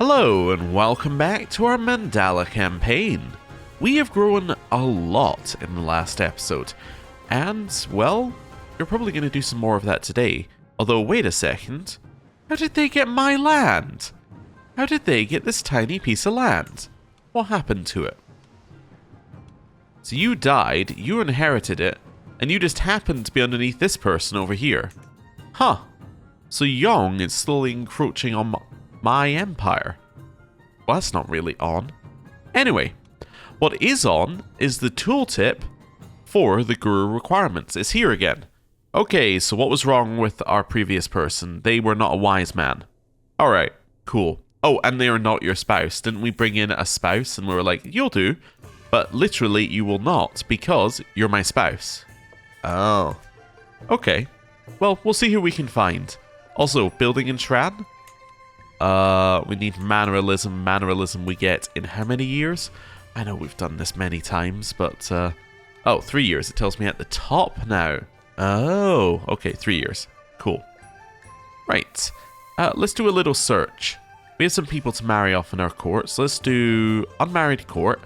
Hello and welcome back to our Mandala campaign. We have grown a lot in the last episode, and, well, you're probably going to do some more of that today. Although, wait a second, how did they get my land? How did they get this tiny piece of land? What happened to it? So you died, you inherited it, and you just happened to be underneath this person over here. Huh. So Yong is slowly encroaching on my empire. Well, that's not really on. Anyway, what is on is the tooltip for the guru requirements. It's here again. Okay, so what was wrong with our previous person? They were not a wise man. Alright, cool. Oh, and they are not your spouse. Didn't we bring in a spouse and we were like, you'll do, but literally you will not because you're my spouse. Oh. Okay. Well, we'll see who we can find. Also, building in Shran. We need manneralism. Manneralism we get in how many years? I know we've done this many times, but... oh, 3 years. It tells me at the top now. Oh, okay, 3 years. Cool. Right. Let's do a little search. We have some people to marry off in our court, so let's do unmarried court.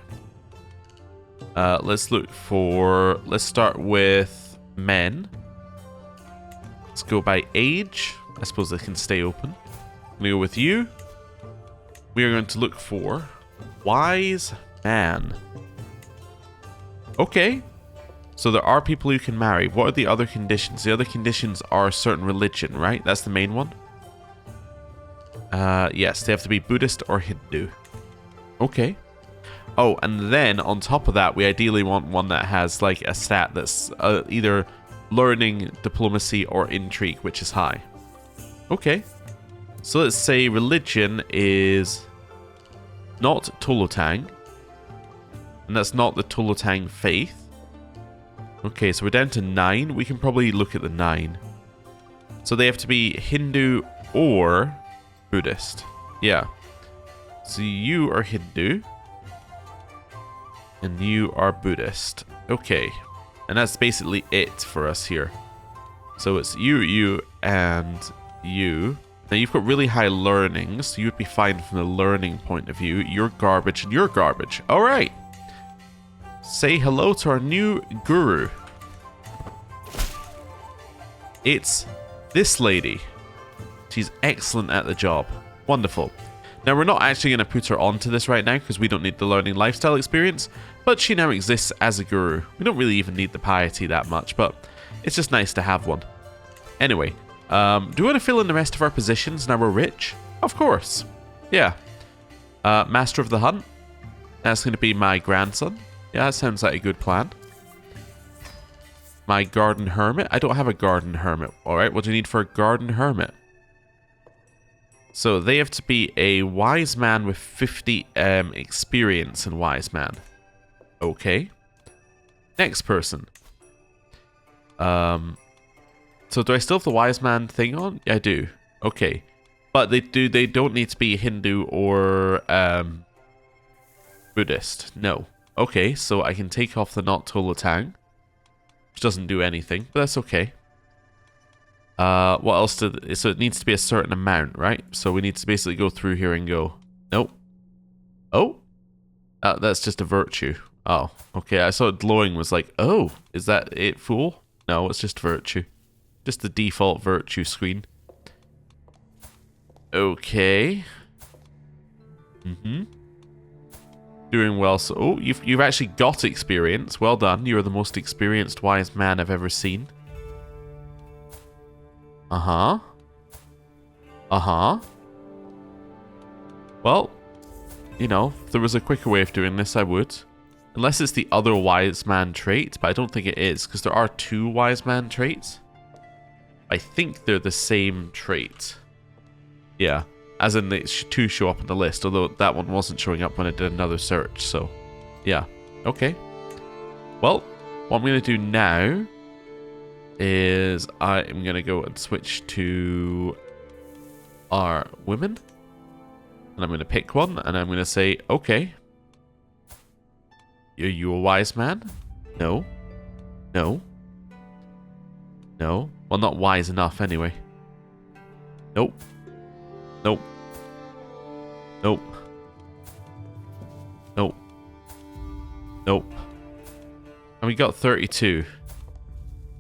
Let's look for... Let's start with men. Let's go by age. I suppose they can stay open. I'm going to go with you. We are going to look for wise man. Okay. So there are people you can marry. What are the other conditions? The other conditions are a certain religion, right? That's the main one. Yes, they have to be Buddhist or Hindu. Okay. Oh, and then on top of that, we ideally want one that has like a stat that's either learning, diplomacy, or intrigue, which is high. Okay. So let's say religion is not Tolotang. And that's not the Tolotang faith. Okay, so we're down to 9. We can probably look at the 9. So they have to be Hindu or Buddhist. Yeah. So you are Hindu. And you are Buddhist. Okay. And that's basically it for us here. So it's you, and you. Now you've got really high learning, so you'd be fine from the learning point of view. You're garbage and you're garbage. Alright. Say hello to our new guru. It's this lady. She's excellent at the job. Wonderful. Now we're not actually going to put her onto this right now because we don't need the learning lifestyle experience, but she now exists as a guru. We don't really even need the piety that much, but it's just nice to have one. Anyway, do we want to fill in the rest of our positions now we're rich? Of course. Yeah. Master of the Hunt. That's going to be my grandson. Yeah, that sounds like a good plan. My garden hermit. I don't have a garden hermit. Alright, what do you need for a garden hermit? So they have to be a wise man with 50 experience in wise man. Okay. Next person. So do I still have the wise man thing on? Yeah, I do. Okay. But they don't need to be Hindu or Buddhist. No. Okay, so I can take off the not Tolotang, which doesn't do anything, but that's okay. What else so it needs to be a certain amount, right? So we need to basically go through here and go, nope. Oh? That's just a virtue. Oh, okay. I saw it glowing was like, oh, is that it, fool? No, it's just virtue. Just the default virtue screen. Okay. Doing well. So, oh, you've actually got experience. Well done. You're the most experienced wise man I've ever seen. Uh-huh. Uh-huh. Well, you know, if there was a quicker way of doing this, I would. Unless it's the other wise man trait, but I don't think it is, because there are 2 wise man traits. I think they're the same trait. Yeah. As in, the 2 show up on the list, although that one wasn't showing up when I did another search, so... Yeah. Okay. Well, what I'm going to do now is I'm going to go and switch to our women. And I'm going to pick one, and I'm going to say, okay. Are you a wise man? No. No. No. Well, not wise enough, anyway. Nope. Nope. Nope. Nope. Nope. And we got 32.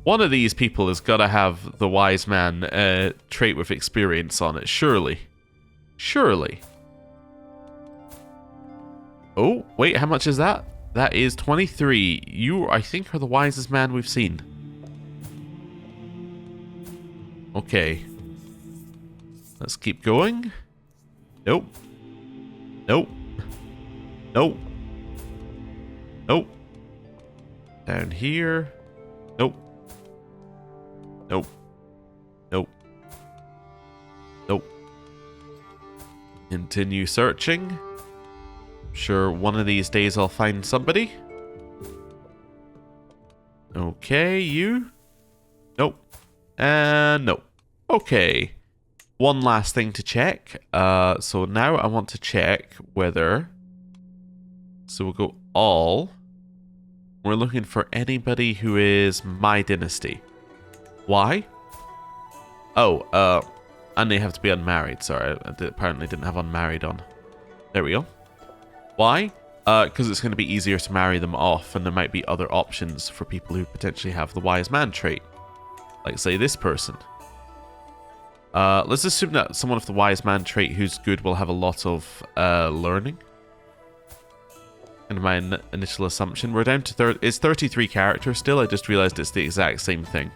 One of these people has got to have the wise man trait with experience on it, surely. Surely. Oh, wait, how much is that? That is 23. You, I think, are the wisest man we've seen. Okay. Let's keep going. Nope. Nope. Nope. Nope. Down here. Nope. Nope. Nope. Nope. Continue searching. Sure, one of these days I'll find somebody. Okay, you. Nope. And nope. Okay. One last thing to check. So now I want to check whether... So we'll go all. We're looking for anybody who is my dynasty. Why? Oh, and they have to be unmarried. Sorry, I apparently didn't have unmarried on. There we go. Why? Because it's going to be easier to marry them off, and there might be other options for people who potentially have the wise man trait. Like, say, this person. Let's assume that someone with the wise man trait who's good will have a lot of learning. And my initial assumption. We're down to it's 33 characters still. I just realized it's the exact same thing.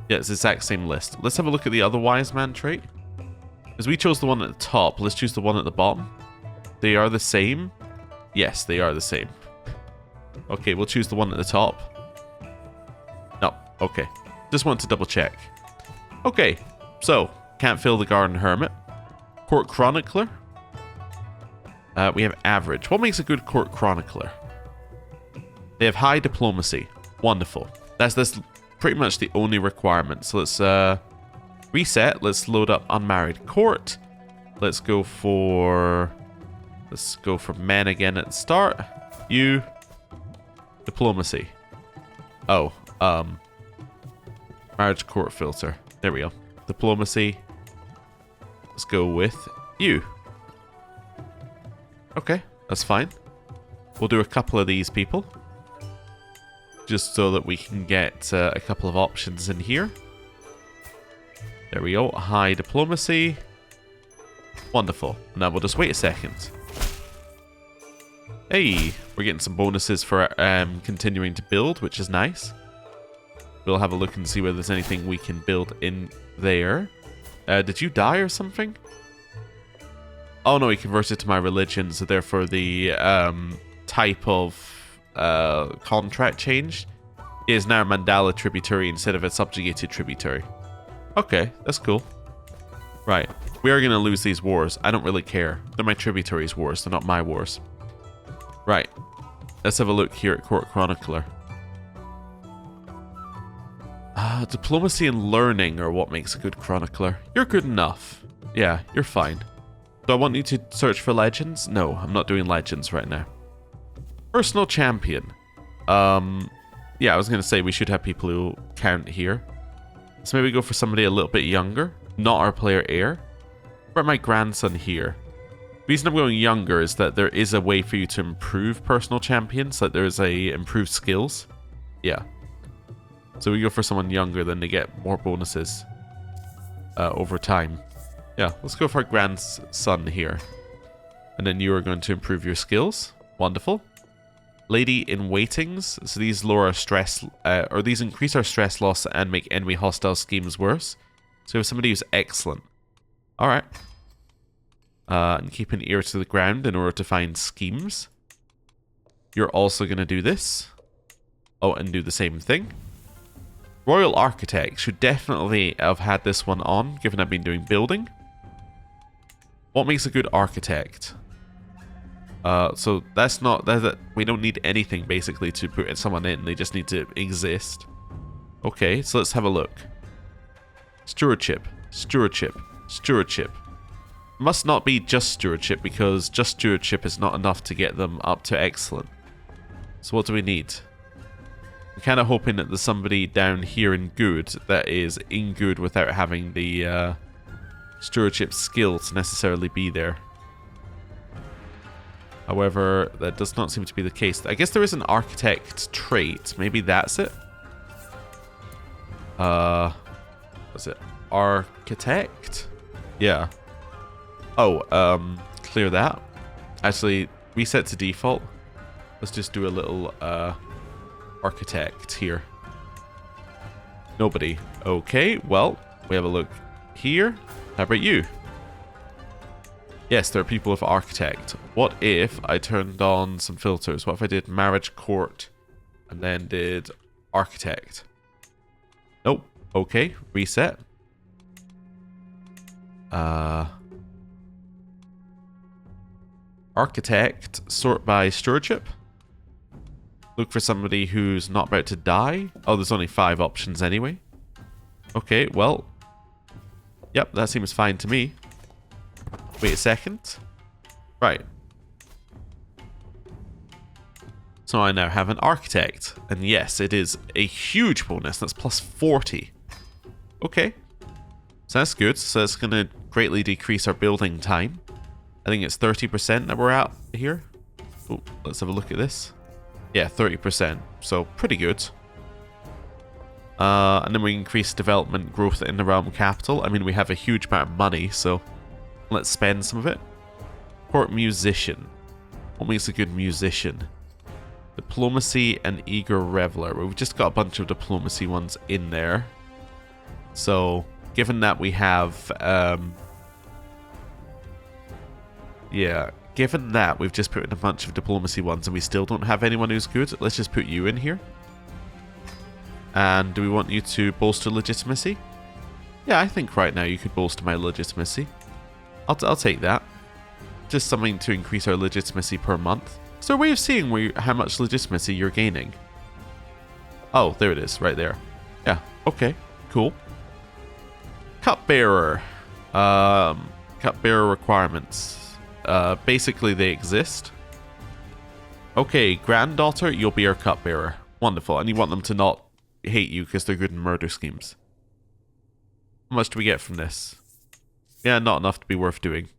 Yeah, it's the exact same list. Let's have a look at the other wise man trait. Because we chose the one at the top. Let's choose the one at the bottom. They are the same? Yes, they are the same. Okay, we'll choose the one at the top. No, okay. Just want to double check. Okay, so, can't fill the garden hermit. Court chronicler. We have average. What makes a good court chronicler? They have high diplomacy. Wonderful. That's pretty much the only requirement. So let's reset. Let's load up unmarried court. Let's go for men again at the start. You. Diplomacy. Oh, marriage court filter. There we go. Diplomacy. Let's go with you. Okay, that's fine. We'll do a couple of these people. Just so that we can get a couple of options in here. There we go. High diplomacy. Wonderful. Now we'll just wait a second. Hey, we're getting some bonuses for continuing to build, which is nice. We'll have a look and see whether there's anything we can build in there. Did you die or something? Oh no, he converted to my religion, so therefore the type of contract changed is now Mandala tributary instead of a subjugated tributary. Okay, that's cool. Right, we are going to lose these wars. I don't really care. They're my tributaries' wars, they're not my wars. Right, let's have a look here at Court Chronicler. Diplomacy and learning are what makes a good chronicler. You're good enough. Yeah, you're fine. Do I want you to search for legends? No, I'm not doing legends right now. Personal champion. Yeah, I was going to say we should have people who count here. So maybe go for somebody a little bit younger. Not our player heir. What about my grandson here? The reason I'm going younger is that there is a way for you to improve personal champions. Like there's improved skills. Yeah. So we go for someone younger, then they get more bonuses over time. Yeah, let's go for our grandson here. And then you are going to improve your skills. Wonderful. Lady in waitings. So these lower our stress, or these increase our stress loss and make enemy hostile schemes worse. So we have somebody who's excellent. Alright. And keep an ear to the ground in order to find schemes. You're also going to do this. Oh, and do the same thing. Royal Architect should definitely have had this one on, given I've been doing building. What makes a good architect? So that's not... we don't need anything, basically, to put someone in. They just need to exist. Okay, so let's have a look. Stewardship. Stewardship. Stewardship. Must not be just stewardship, because just stewardship is not enough to get them up to excellent. So what do we need? I'm kind of hoping that there's somebody down here in good that is in good without having the stewardship skill to necessarily be there. However, that does not seem to be the case. I guess there is an architect trait. Maybe that's it. What's it? Architect? Yeah. Oh, clear that. Actually, reset to default. Let's just do a little, architect here. Nobody. Okay, well, we have a look here. How about you? Yes, there are people with architect. What if I turned on some filters? What if I did marriage court and then did architect? Nope. Okay, reset. Architect, sort by stewardship. Look for somebody who's not about to die. Oh, there's only 5 options anyway. Okay, well. Yep, that seems fine to me. Wait a second. Right. So I now have an architect. And yes, it is a huge bonus. That's plus 40. Okay. So that's good. So that's going to greatly decrease our building time. I think it's 30% that we're at here. Oh, let's have a look at this. Yeah, 30%. So pretty good. And then we increase development growth in the realm capital. I mean, we have a huge amount of money, so let's spend some of it. Court musician. What makes a good musician? Diplomacy and eager reveler. We've just got a bunch of diplomacy ones in there. So, given that we have... yeah, given that we've just put in a bunch of diplomacy ones and we still don't have anyone who's good, let's just put you in here. And do we want you to bolster legitimacy? Yeah, I think right now you could bolster my legitimacy. I'll take that. Just something to increase our legitimacy per month. Is there a way of seeing how much legitimacy you're gaining? Oh, there it is, right there. Yeah, okay, cool. Cupbearer. Cupbearer requirements. Basically, they exist. Okay, granddaughter, you'll be our cupbearer. Wonderful, and you want them to not hate you because they're good in murder schemes. How much do we get from this? Yeah, not enough to be worth doing.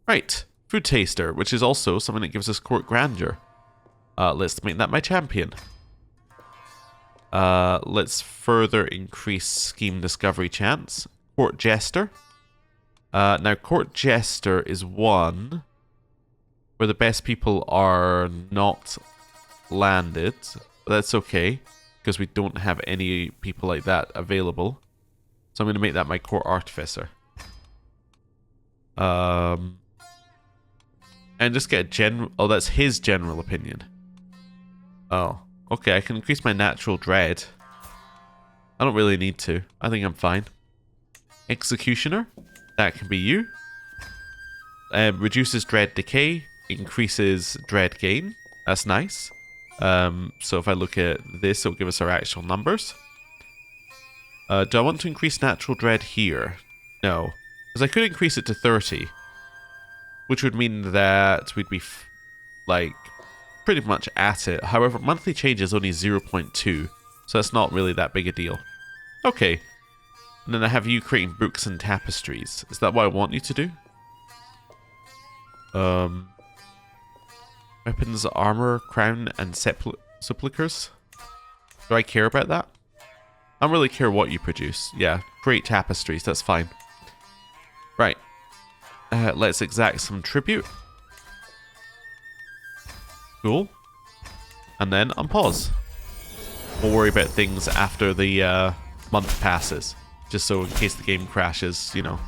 Right, food taster, which is also something that gives us court grandeur. Let's make that my champion. Let's further increase scheme discovery chance. Court jester. Now, court jester is one where the best people are not landed. But that's okay, because we don't have any people like that available. So I'm going to make that my court artificer. And just get a general... Oh, that's his general opinion. Oh, okay, I can increase my natural dread. I don't really need to. I think I'm fine. Executioner. That can be you. Reduces dread decay. Increases dread gain. That's nice. So if I look at this, it'll give us our actual numbers. Do I want to increase natural dread here? No. Because I could increase it to 30. Which would mean that we'd be, like, pretty much at it. However, monthly change is only 0.2. So that's not really that big a deal. Okay. And then I have you creating books and tapestries. Is that what I want you to do? Weapons, armor, crown, and sepulchres. Do I care about that? I don't really care what you produce. Yeah, create tapestries. That's fine. Right. Let's exact some tribute. Cool. And then unpause. We'll worry about things after the month passes. Just so in case the game crashes, you know.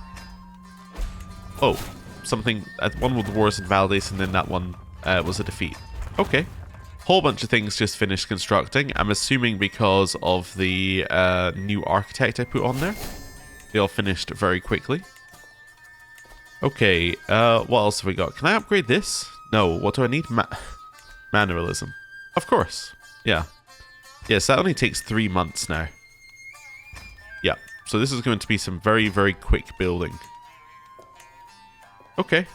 Oh, something... one with wars invalidates and then that one was a defeat. Okay. Whole bunch of things just finished constructing. I'm assuming because of the new architect I put on there. They all finished very quickly. Okay, what else have we got? Can I upgrade this? No, what do I need? Manneralism. Of course. Yeah. Yes, that only takes 3 months now. Yeah, so this is going to be some very, very quick building. Okay,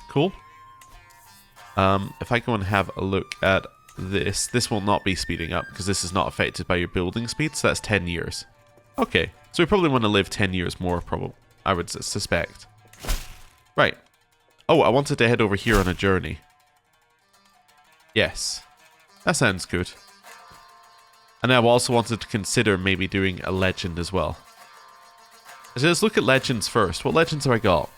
cool. If I go and have a look at this, this will not be speeding up because this is not affected by your building speed, so that's 10 years. Okay, so we probably want to live 10 years more, probably, I would suspect. Right. Oh, I wanted to head over here on a journey. Yes. That sounds good. And I also wanted to consider maybe doing a legend as well. So let's look at legends first. What legends have I got?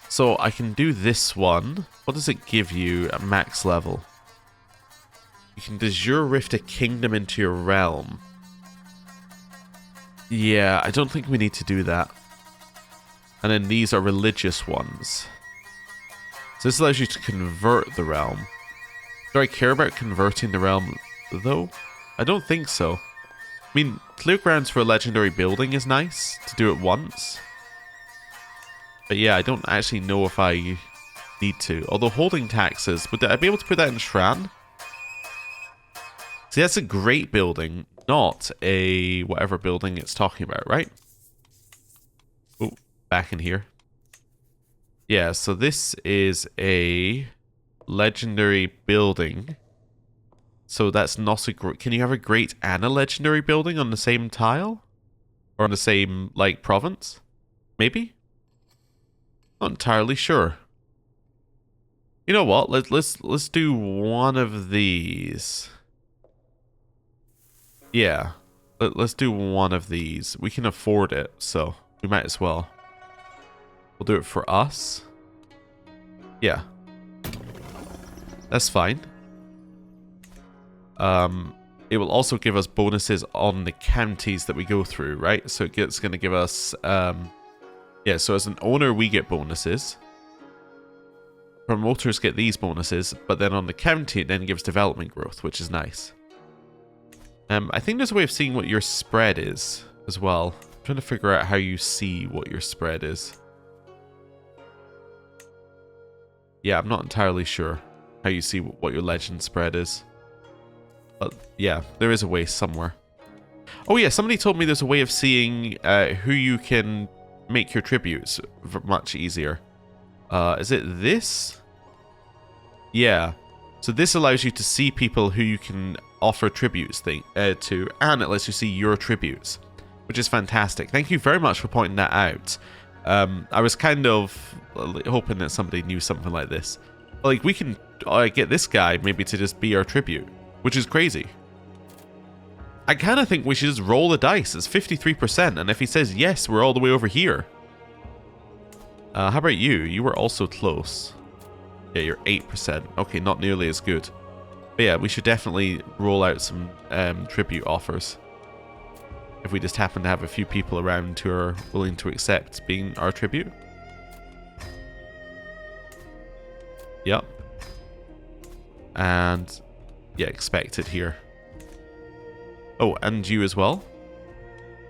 So I can do this one. What does it give you at max level? You can de jure rift a kingdom into your realm. Yeah, I don't think we need to do that. And then these are religious ones. So this allows you to convert the realm. Do I care about converting the realm, though? I don't think so. I mean, clear grounds for a legendary building is nice to do it once. But yeah, I don't actually know if I need to. Although holding taxes, would I be able to put that in Shran? See, that's a great building, not a whatever building it's talking about, right? Oh, back in here. Yeah, so this is a legendary building. So that's not a great... Can you have a great and a legendary building on the same tile? Or on the same, like, province? Maybe? Not entirely sure. You know what? Let's do one of these. Yeah. Let's do one of these. We can afford it, so we might as well. We'll do it for us. Yeah. That's fine. It will also give us bonuses on the counties that we go through, right? So it's going to give us... yeah, so as an owner, we get bonuses. Promoters get these bonuses, but then on the county, it then gives development growth, which is nice. I think there's a way of seeing what your spread is as well. I'm trying to figure out how you see what your spread is. Yeah, I'm not entirely sure how you see what your legend spread is. But yeah, there is a way somewhere. Oh yeah, somebody told me there's a way of seeing who you can make your tributes much easier. Is it this? Yeah. So this allows you to see people who you can offer tributes to, and it lets you see your tributes, which is fantastic. Thank you very much for pointing that out. I was kind of hoping that somebody knew something like this. Like, we can get this guy maybe to just be our tribute, which is crazy. I kind of think we should just roll the dice. It's 53%, and if he says yes, we're all the way over here. How about you? You were also close. Yeah, you're 8%. Okay, not nearly as good. But yeah, we should definitely roll out some tribute offers. If we just happen to have a few people around who are willing to accept being our tribute. Yep. And yeah, expect it here. Oh, and you as well.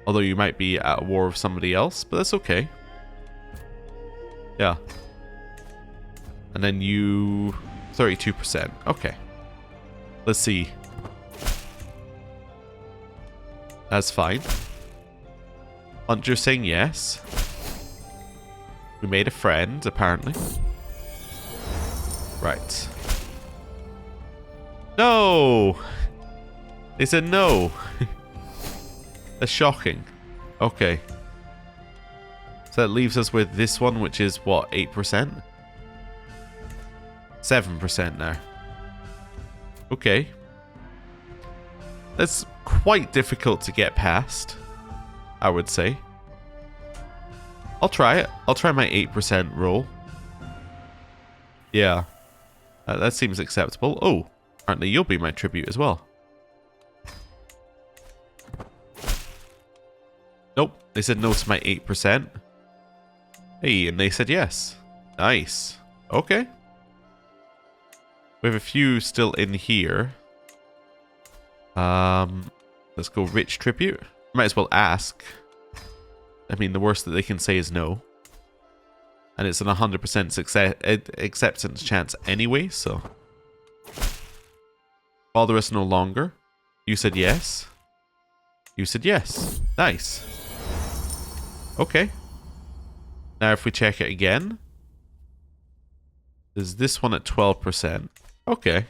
Although you might be at war with somebody else, but that's okay. Yeah. And then you... 32%. Okay. Let's see. That's fine. Hunter saying yes. We made a friend, apparently. Right. No! They said no. That's shocking. Okay. So that leaves us with this one, which is what, 8%? 7% now. Okay. That's quite difficult to get past, I would say. I'll try it. I'll try my 8% roll. Yeah. That seems acceptable. Oh, apparently you'll be my tribute as well. Nope, they said no to my 8%. Hey, and they said yes. Nice. Okay. We have a few still in here. Let's go rich tribute. Might as well ask. I mean, the worst that they can say is no. And it's an 100% success acceptance chance anyway, so. Bother us no longer. You said yes. You said yes. Nice. Okay. Now if we check it again. There's this one at 12%. Okay.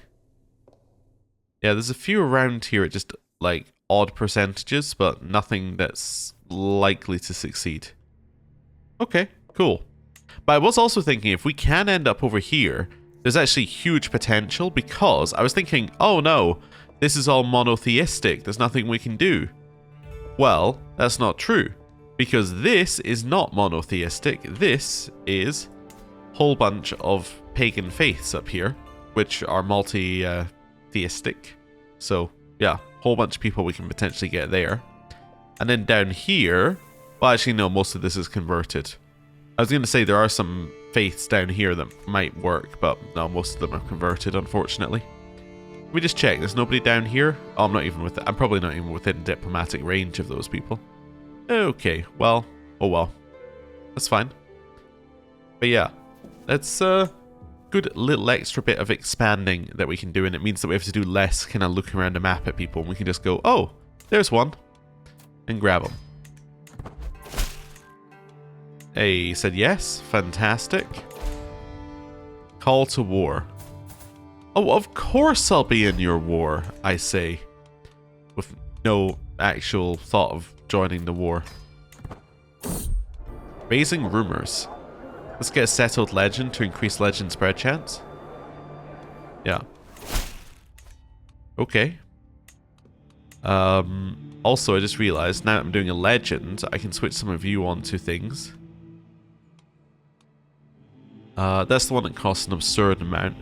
Yeah, there's a few around here at just, like, odd percentages, but nothing that's likely to succeed. Okay, cool. But I was also thinking, if we can end up over here, there's actually huge potential because I was thinking, oh no, this is all monotheistic. There's nothing we can do. Well, that's not true because this is not monotheistic. This is a whole bunch of pagan faiths up here, which are multi-theistic. So yeah, whole bunch of people we can potentially get there. And then down here, well, actually no, most of this is converted. I was going to say there are some faiths down here that might work, but no, most of them are converted, unfortunately. Let me just check. There's nobody down here. Oh, I'm probably not even within diplomatic range of those people. Okay, well, oh well. That's fine. But yeah, that's a good little extra bit of expanding that we can do, and it means that we have to do less kind of looking around the map at people, and we can just go, oh, there's one, and grab them. Hey, said yes. Fantastic. Call to war. Oh, of course I'll be in your war, I say. With no actual thought of joining the war. Raising rumors. Let's get a settled legend to increase legend spread chance. Yeah. Okay. Also, I just realized now that I'm doing a legend, I can switch some of you onto things. That's the one that costs an absurd amount.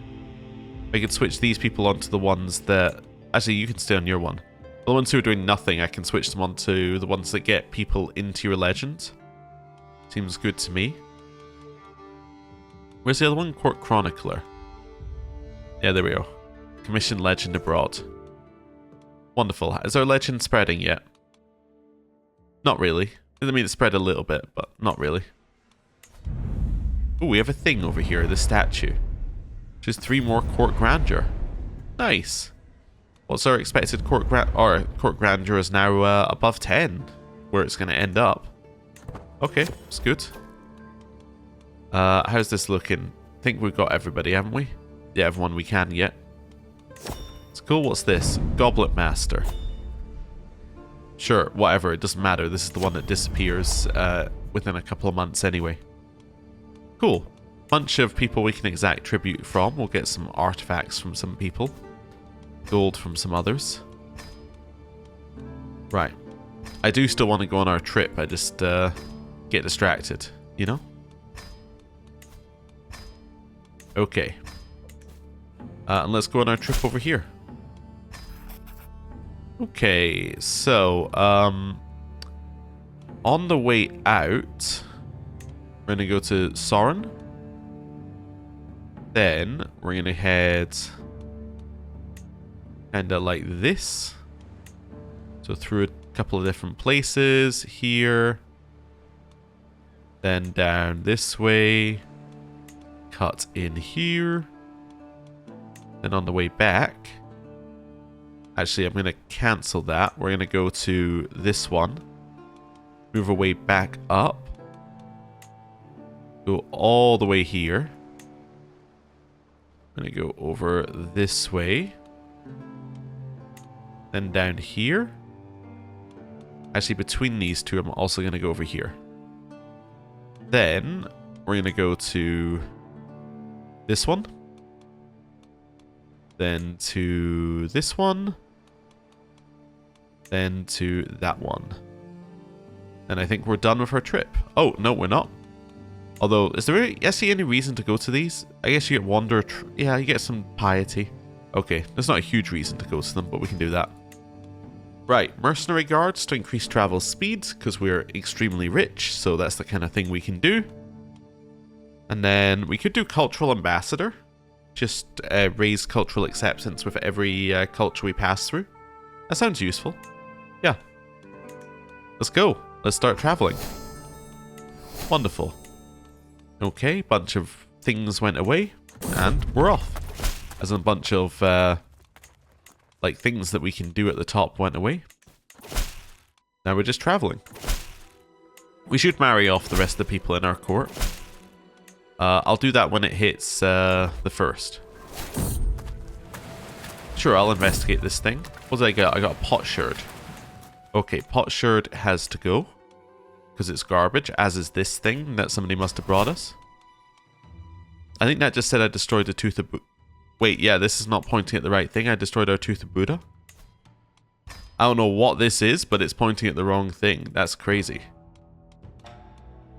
I can switch these people onto the ones that... Actually, you can stay on your one. The ones who are doing nothing, I can switch them onto the ones that get people into your legend. Seems good to me. Where's the other one? Court Chronicler. Yeah, there we go. Commission Legend Abroad. Wonderful. Is our legend spreading yet? Not really. I mean, it spread a little bit, but not really. Oh, we have a thing over here, the statue. Just 3 more court grandeur. Nice. What's our expected court grandeur is now above 10, where it's going to end up. Okay, it's good. How's this looking? I think we've got everybody, haven't we? Yeah, everyone we can get. It's cool. What's this? Goblet Master. Sure, whatever. It doesn't matter. This is the one that disappears within a couple of months anyway. Cool. Bunch of people we can exact tribute from. We'll get some artifacts from some people. Gold from some others. Right. I do still want to go on our trip. I just get distracted, you know? Okay. And let's go on our trip over here. Okay, so on the way out, we're going to go to Soren. Then we're going to head kind of like this. So through a couple of different places here. Then down this way. Cut in here. Then on the way back. Actually, I'm going to cancel that. We're going to go to this one. Move our way back up. Go all the way here. I'm going to go over this way. Then down here. Actually, between these two, I'm also going to go over here. Then, we're going to go to this one. Then to this one. Then to that one. And I think we're done with our trip. Oh, no, we're not. Although, is there actually any reason to go to these? I guess you get wonder... Yeah, you get some piety. Okay, there's not a huge reason to go to them, but we can do that. Right, mercenary guards to increase travel speed, because we're extremely rich, so that's the kind of thing we can do. And then we could do cultural ambassador. Just raise cultural acceptance with every culture we pass through. That sounds useful. Yeah. Let's go. Let's start traveling. Wonderful. Okay, bunch of things went away, and we're off. As a bunch of, like, things that we can do at the top went away. Now we're just traveling. We should marry off the rest of the people in our court. I'll do that when it hits the first. Sure, I'll investigate this thing. What did I get? I got a potsherd. Okay, potsherd has to go. Because it's garbage, as is this thing that somebody must have brought us. I think that just said I destroyed the Tooth of Buddha. Wait, yeah, this is not pointing at the right thing. I destroyed our Tooth of Buddha. I don't know what this is, but it's pointing at the wrong thing. That's crazy.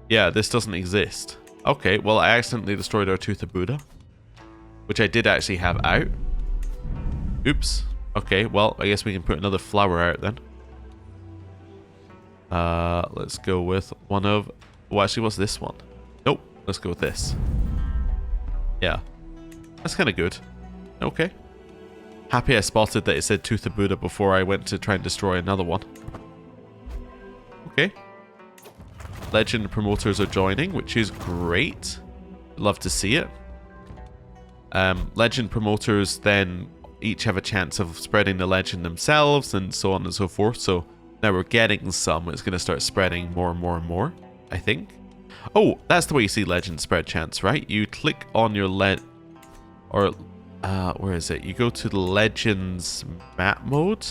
Yeah, this doesn't exist. Okay, well, I accidentally destroyed our Tooth of Buddha, which I did actually have out. Oops. Okay, well, I guess we can put another flower out then. Let's go with one of... Well, actually, what's this one? Nope, let's go with this. Yeah. That's kind of good. Okay. Happy I spotted that it said Tooth of Buddha before I went to try and destroy another one. Okay. Legend promoters are joining, which is great. Love to see it. Legend promoters then each have a chance of spreading the legend themselves and so on and so forth. So now we're getting some. It's going to start spreading more and more and more, I think. Oh, that's the way you see legend spread chance, right? You click on your where is it? You go to the Legends map mode,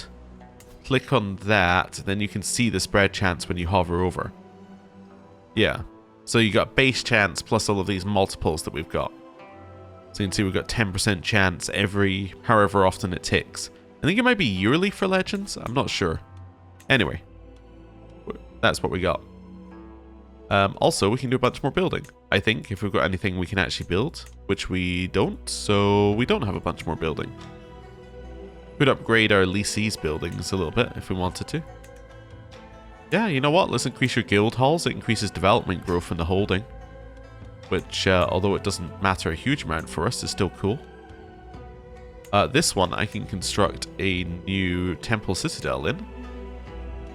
click on that, then you can see the spread chance when you hover over. Yeah. So you got base chance plus all of these multiples that we've got. So you can see we've got 10% chance every however often it ticks. I think it might be yearly for Legends. I'm not sure. Anyway, that's what we got. Also, we can do a bunch more building. I think if we've got anything we can actually build, which we don't, so we don't have a bunch more building. Could upgrade our leasees buildings a little bit if we wanted to. Yeah, you know what? Let's increase your guild halls. It increases development growth in the holding, which, although it doesn't matter a huge amount for us, is still cool. This one I can construct a new temple citadel in.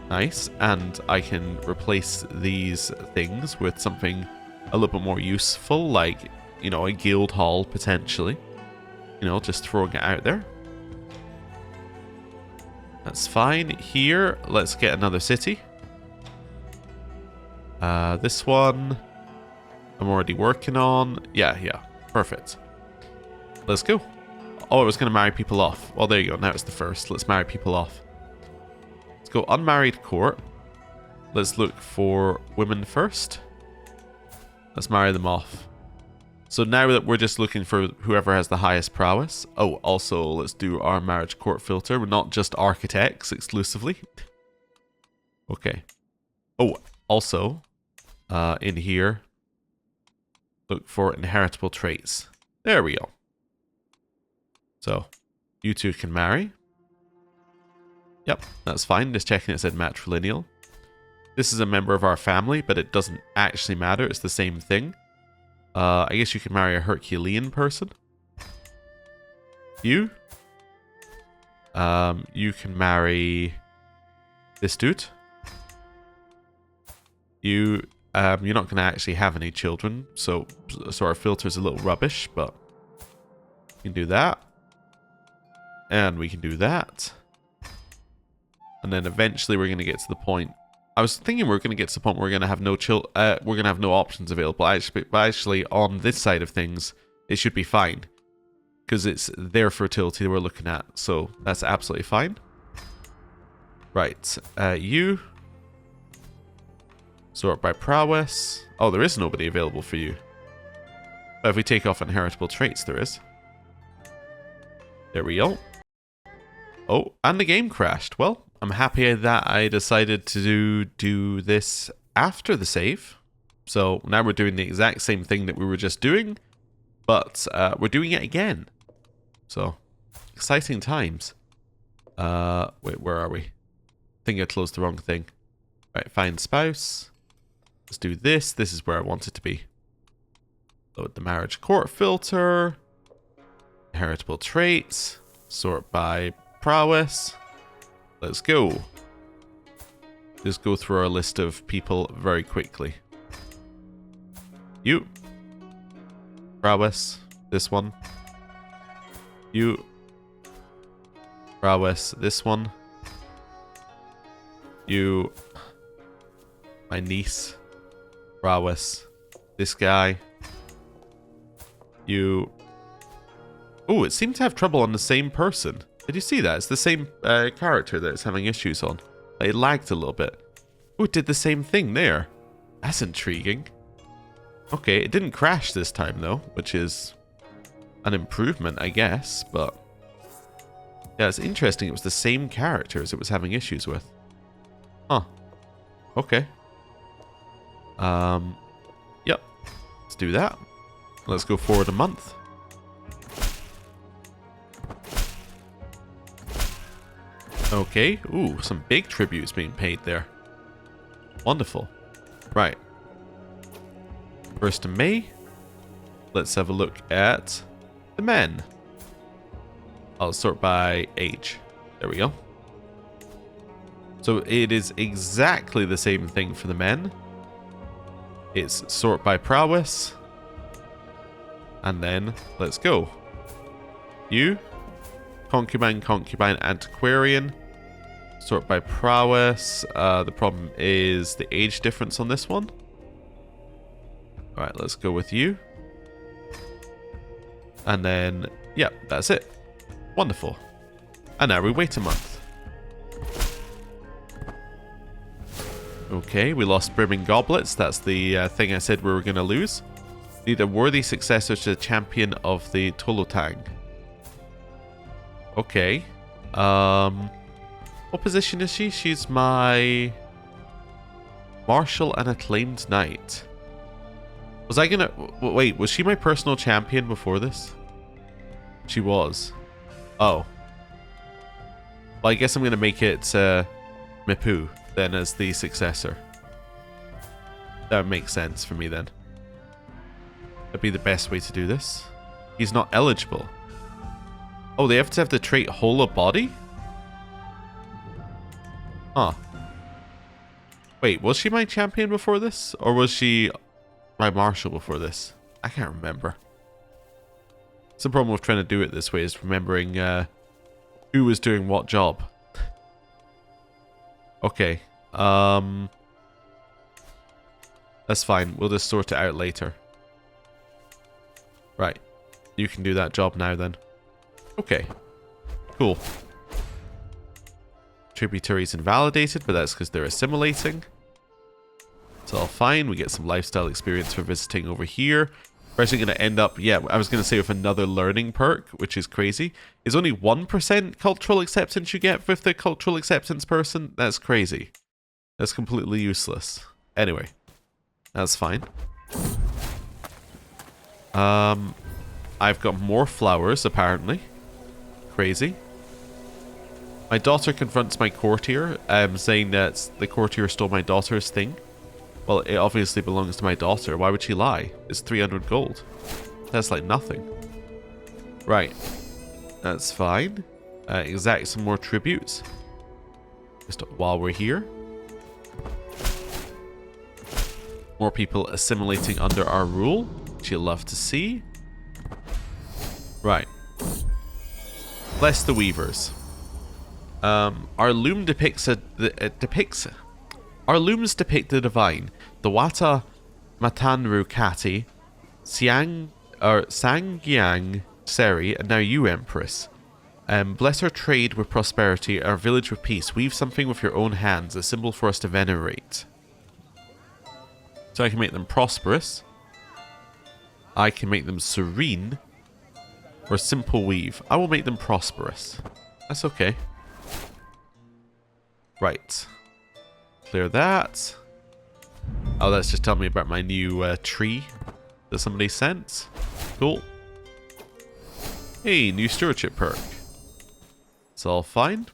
Nice, and I can replace these things with something a little bit more useful, like, you know, a guild hall potentially. You know, just throwing it out there. That's fine. Here, let's get another city. This one I'm already working on. Yeah, perfect. Let's go. Oh, I was going to marry people off. Well, there you go. Now it's the first. Let's marry people off. Go unmarried court. Let's look for women first. Let's marry them off. So now that we're just looking for whoever has the highest prowess. Oh, also let's do our marriage court filter. We're not just architects exclusively. Okay. Oh, also in here, look for inheritable traits. There we go. So you two can marry. Yep, that's fine. Just checking it said matrilineal. This is a member of our family, but it doesn't actually matter. It's the same thing. I guess you can marry a Herculean person. You? You can marry this dude. You're not going to actually have any children, so our filter's a little rubbish, but we can do that. And we can do that. And then eventually we're going to get to the point. I was thinking we're going to get to the point where we're going to have no options available. But actually, on this side of things, it should be fine because it's their fertility that we're looking at. So that's absolutely fine. Right, you sort by prowess. Oh, there is nobody available for you. But if we take off inheritable traits, there is. There we go. Oh, and the game crashed. Well, I'm happy that I decided to do this after the save. So now we're doing the exact same thing that we were just doing, but we're doing it again. So, exciting times. Wait, where are we? I think I closed the wrong thing. Right, find spouse. Let's do this. This is where I want it to be. Load the marriage court filter. Inheritable traits. Sort by prowess. Let's go. Just go through our list of people very quickly. You. Prowess. This one. You. Prowess. This one. You. My niece. Prowess. This guy. You. Oh, it seemed to have trouble on the same person. Did you see that? It's the same character that it's having issues on. It lagged a little bit. Oh, it did the same thing there. That's intriguing. Okay, it didn't crash this time though, which is an improvement, I guess, but yeah, it's interesting. It was the same characters it was having issues with. Huh. Okay. Yep. Let's do that. Let's go forward a month. Okay. Ooh, some big tributes being paid there. Wonderful. Right. 1st of May. Let's have a look at the men. I'll sort by age. There we go. So it is exactly the same thing for the men. It's sort by prowess. And then, let's go. You. Concubine, concubine, antiquarian. Sort by prowess. The problem is the age difference on this one. Alright, let's go with you. And then, yeah, that's it. Wonderful. And now we wait a month. Okay, we lost brimming goblets. That's the thing I said we were going to lose. Need a worthy successor to the champion of the Tolotang. Okay. What position is she? She's my martial and acclaimed knight. Was I gonna... Wait, was she my personal champion before this? She was. Oh. Well, I guess I'm gonna make it Mipu then as the successor. That makes sense for me then. That'd be the best way to do this. He's not eligible. Oh, they have to have the trait whole of body? Huh. Wait, was she my champion before this? Or was she my marshal before this? I can't remember. It's the problem with trying to do it this way, is remembering who was doing what job. Okay. That's fine. We'll just sort it out later. Right. You can do that job now then. Okay. Cool. Tributaries invalidated, but that's because they're assimilating. It's all fine. We get some lifestyle experience for visiting over here. We're actually going to end up, yeah, I was going to say with another learning perk, which is crazy. Is only 1% cultural acceptance you get with the cultural acceptance person? That's crazy. That's completely useless. Anyway, that's fine. I've got more flowers, apparently. Crazy. My daughter confronts my courtier, saying that the courtier stole my daughter's thing. Well, it obviously belongs to my daughter. Why would she lie? It's 300 gold. That's like nothing. Right. That's fine. Exact some more tributes. Just while we're here. More people assimilating under our rule, which you'll love to see. Right. Bless the weavers. Our loom depicts our looms depict the divine. The Wata Matanru Kati, Sangyang Seri, and now you, Empress. Bless our trade with prosperity, our village with peace. Weave something with your own hands, a symbol for us to venerate. So I can make them prosperous. I can make them serene. Or simple weave. I will make them prosperous. That's okay. Right. Clear that. Oh, that's just telling me about my new tree that somebody sent. Cool. Hey, new stewardship perk. It's all fine.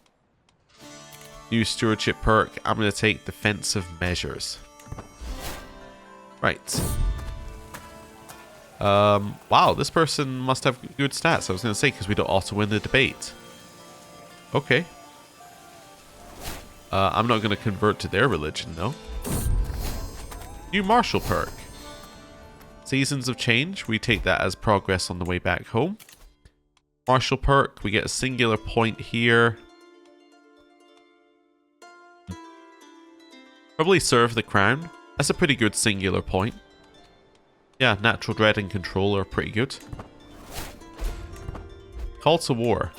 New stewardship perk. I'm going to take defensive measures. Right. Wow, this person must have good stats. I was going to say, because we don't auto-win the debate. Okay. I'm not going to convert to their religion, though. New martial perk. Seasons of Change. We take that as progress on the way back home. Martial perk. We get a singular point here. Probably serve the crown. That's a pretty good singular point. Yeah, natural dread and control are pretty good. Call to war.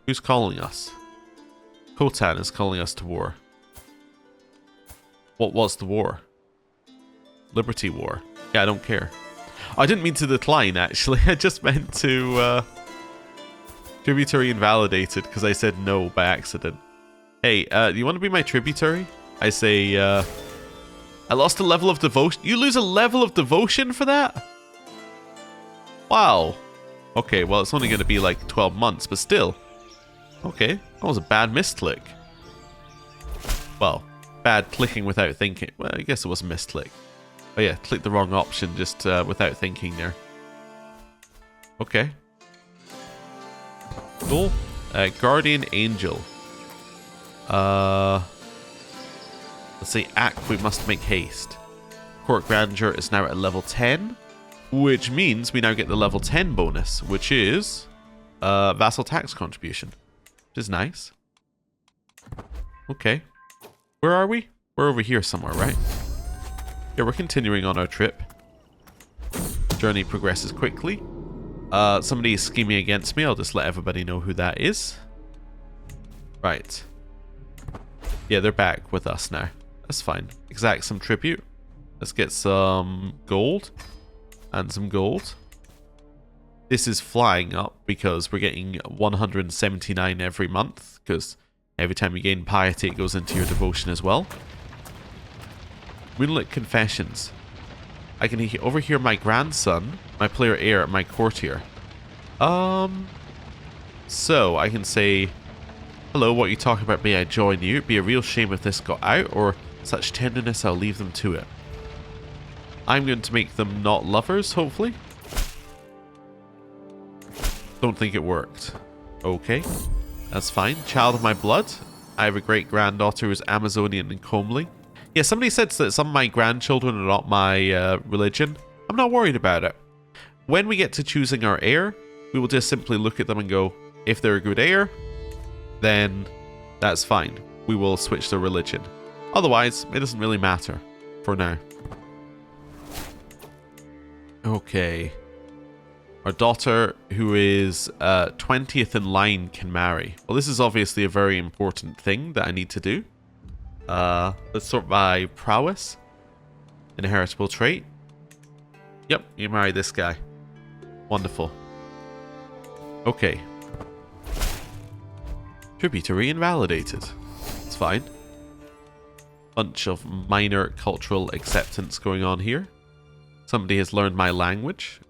Who's calling us? Khotan is calling us to war. What's the war? Liberty War. Yeah, I don't care. I didn't mean to decline, actually. I just meant to... tributary invalidated, because I said no by accident. Hey, you want to be my tributary? I say, I lost a level of devotion. You lose a level of devotion for that? Wow. Okay, well, it's only going to be like 12 months, but still. Okay, that was a bad misclick. Well, bad clicking without thinking. Well, I guess it was a misclick. Oh yeah, clicked the wrong option just without thinking there. Okay. Cool. Guardian Angel. Let's say act, we must make haste. Court Grandeur is now at level 10, which means we now get the level 10 bonus, which is vassal tax contribution, which is nice. Okay. Where are we? We're over here somewhere, right? Yeah, we're continuing on our trip. Journey progresses quickly. Somebody is scheming against me. I'll just let everybody know who that is. Right. Yeah, they're back with us now. That's fine. Exact some tribute. Let's get some gold. And some gold. This is flying up because we're getting 179 every month. Because every time you gain piety, it goes into your devotion as well. Moonlit Confessions. I can overhear my grandson, my player heir, my courtier. So I can say, hello, what you talking about? May I join you? It'd be a real shame if this got out, or such tenderness, I'll leave them to it. I'm going to make them not lovers, hopefully. Don't think it worked. Okay, that's fine. Child of my blood. I have a great granddaughter who's Amazonian and comely. Yeah, somebody said that some of my grandchildren are not my religion. I'm not worried about it. When we get to choosing our heir, we will just simply look at them and go, if they're a good heir, then that's fine. We will switch their religion. Otherwise, it doesn't really matter for now. Okay. Our daughter, who is 20th in line, can marry. Well, this is obviously a very important thing that I need to do. Let's sort by prowess. Inheritable trait. Yep, you marry this guy. Wonderful. Okay. Tributary invalidated. It's fine. Bunch of minor cultural acceptance going on here. Somebody has learned my language.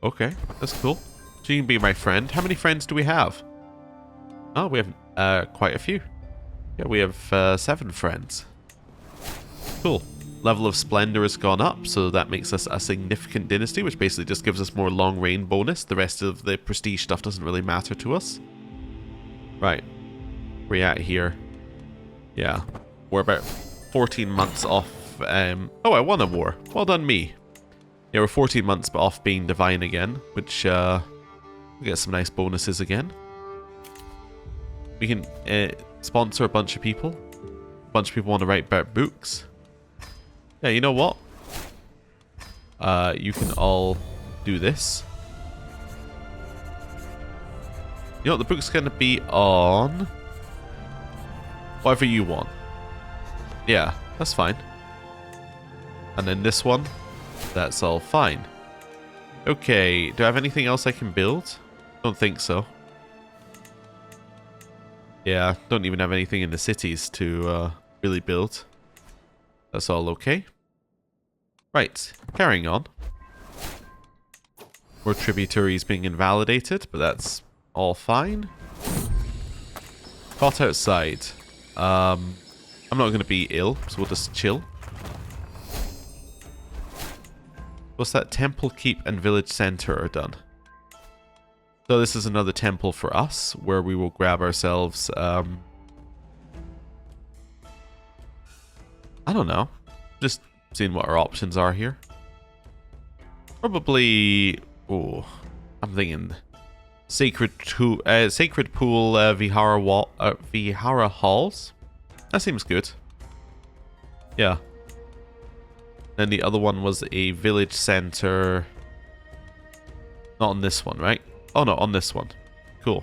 Okay, that's cool. So you can be my friend. How many friends do we have? Oh, we have quite a few. Yeah, we have 7 friends. Cool. Level of Splendor has gone up, so that makes us a significant dynasty, which basically just gives us more long reign bonus. The rest of the prestige stuff doesn't really matter to us. Right. Where we at here? Yeah. We're about 14 months off. Oh, I won a war. Well done, me. Yeah, we're 14 months off being divine again, which we get some nice bonuses again. We can sponsor a bunch of people. A bunch of people want to write about books. Yeah, you know what? You can all do this. You know what? The book's going to be on whatever you want. Yeah, that's fine. And then this one, that's all fine. Okay, do I have anything else I can build? Don't think so. Yeah, don't even have anything in the cities to really build. That's all okay. Right, carrying on. More tributaries being invalidated, but that's all fine. Caught outside. I'm not going to be ill, so we'll just chill. What's that? Temple, keep, and village center are done. So this is another temple for us, where we will grab ourselves, I don't know. Just seeing what our options are here. Probably... Oh, I'm thinking... Sacred Pool Vihara Halls. That seems good. Yeah. Then the other one was a village center. Not on this one, right? Oh no, on this one. Cool.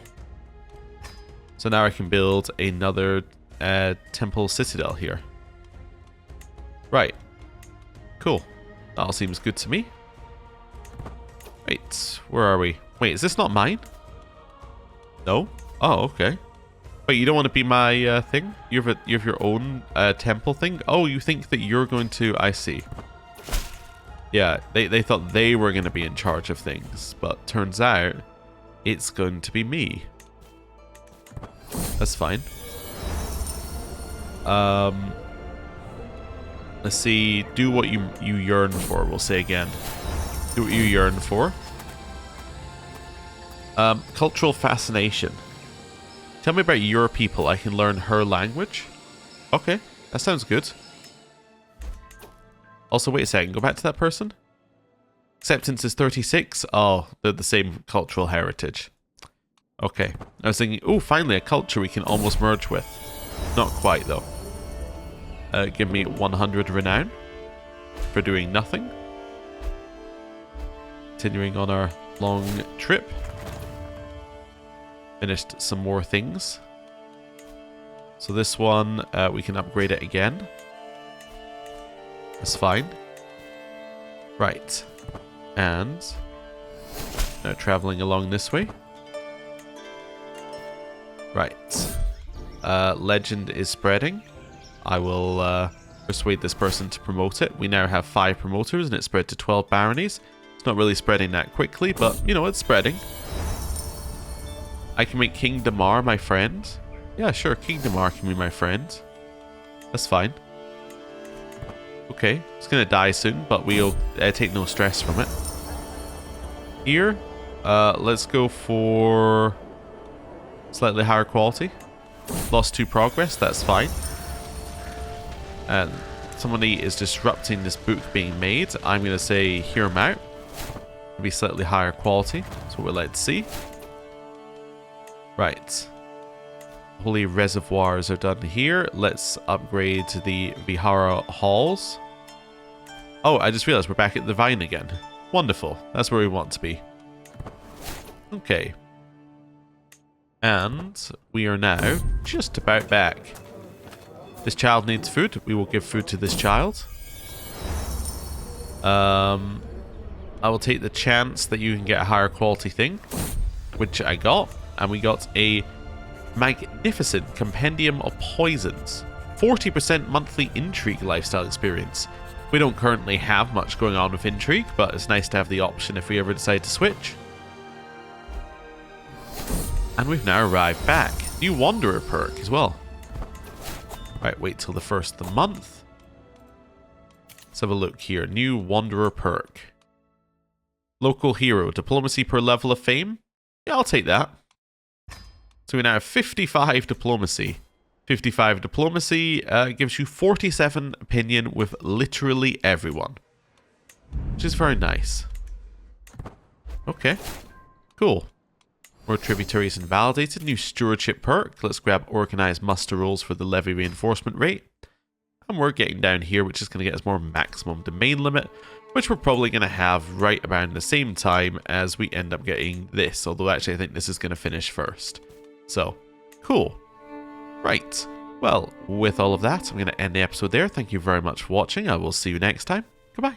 So now I can build another temple citadel here. Right. Cool. That all seems good to me. Wait, where are we? Wait, is this not mine? No? Oh, okay. Wait, you don't want to be my thing? You have your own temple thing? Oh, you think that you're going to... I see. Yeah, they thought they were going to be in charge of things, but turns out it's going to be me. That's fine. Let's see. Do what you yearn for, we'll say again. Do what you yearn for. Cultural fascination. Tell me about your people. I can learn her language. Okay, that sounds good. Also, wait a second. Go back to that person. Acceptance is 36. Oh, they're the same cultural heritage. Okay. I was thinking, oh, finally a culture we can almost merge with. Not quite, though. Give me 100 renown for doing nothing. Continuing on our long trip. Finished some more things. So this one, we can upgrade it again. That's fine. Right. And now traveling along this way. Right. Legend is spreading. I will persuade this person to promote it. We now have 5 promoters and it's spread to 12 baronies. It's not really spreading that quickly, but, you know, it's spreading. I can make King Damar my friend. Yeah, sure, King Damar can be my friend. That's fine. Okay, it's going to die soon, but we'll take no stress from it. Here, let's go for slightly higher quality. Lost 2 progress, that's fine. And somebody is disrupting this book being made. I'm going to say hear him out. Be slightly higher quality. That's what we'd like to see. Right. Holy reservoirs are done here. Let's upgrade to the Vihara halls. Oh, I just realized we're back at the Vine again. Wonderful. That's where we want to be. Okay. And we are now just about back. This child needs food. We will give food to this child. I will take the chance that you can get a higher quality thing, which I got. And we got a magnificent compendium of poisons. 40% monthly intrigue lifestyle experience. We don't currently have much going on with intrigue, but it's nice to have the option if we ever decide to switch. And we've now arrived back. New Wanderer perk as well. Right, wait till the first of the month. Let's have a look here. New Wanderer perk. Local hero. Diplomacy per level of fame. Yeah, I'll take that. So we now have 55 diplomacy. 55 diplomacy gives you 47 opinion with literally everyone. Which is very nice. Okay. Cool. More tributaries invalidated. New stewardship perk. Let's grab organized muster rolls for the levy reinforcement rate. And we're getting down here, which is going to get us more maximum domain limit, which we're probably going to have right about the same time as we end up getting this. Although actually I think this is going to finish first. So, cool. Right. Well, with all of that, I'm going to end the episode there. Thank you very much for watching. I will see you next time. Goodbye.